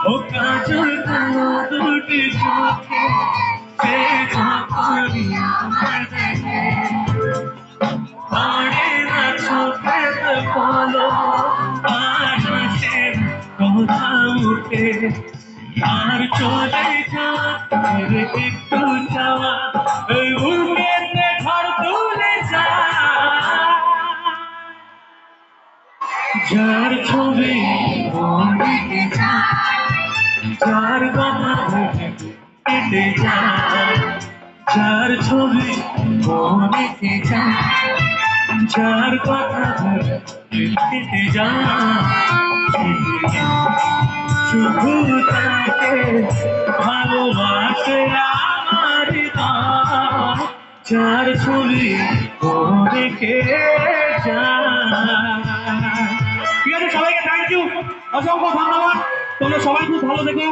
ও কাজল কালো দুটি চোখে সে যখনই আমায় দেখে পড়ে না চোখেতে পলো আর সে কথা উঠে আর চলে যাওয়ার একটু যাওয়া ওই বুকেতে ঝড় তুলে যার ছবি মনে যার কথা কেটে যায় যার ছবি মনে যার কথা কেটে যায় শুধু তাকে ভালোবাসে আমার হৃদয় যার ছবি রেখে যায়। ঠিক আছে, সবাইকে থ্যাংক ইউ, অসংখ্য ধন্যবাদ। তোমরা সবাই খুব ভালো থেকো।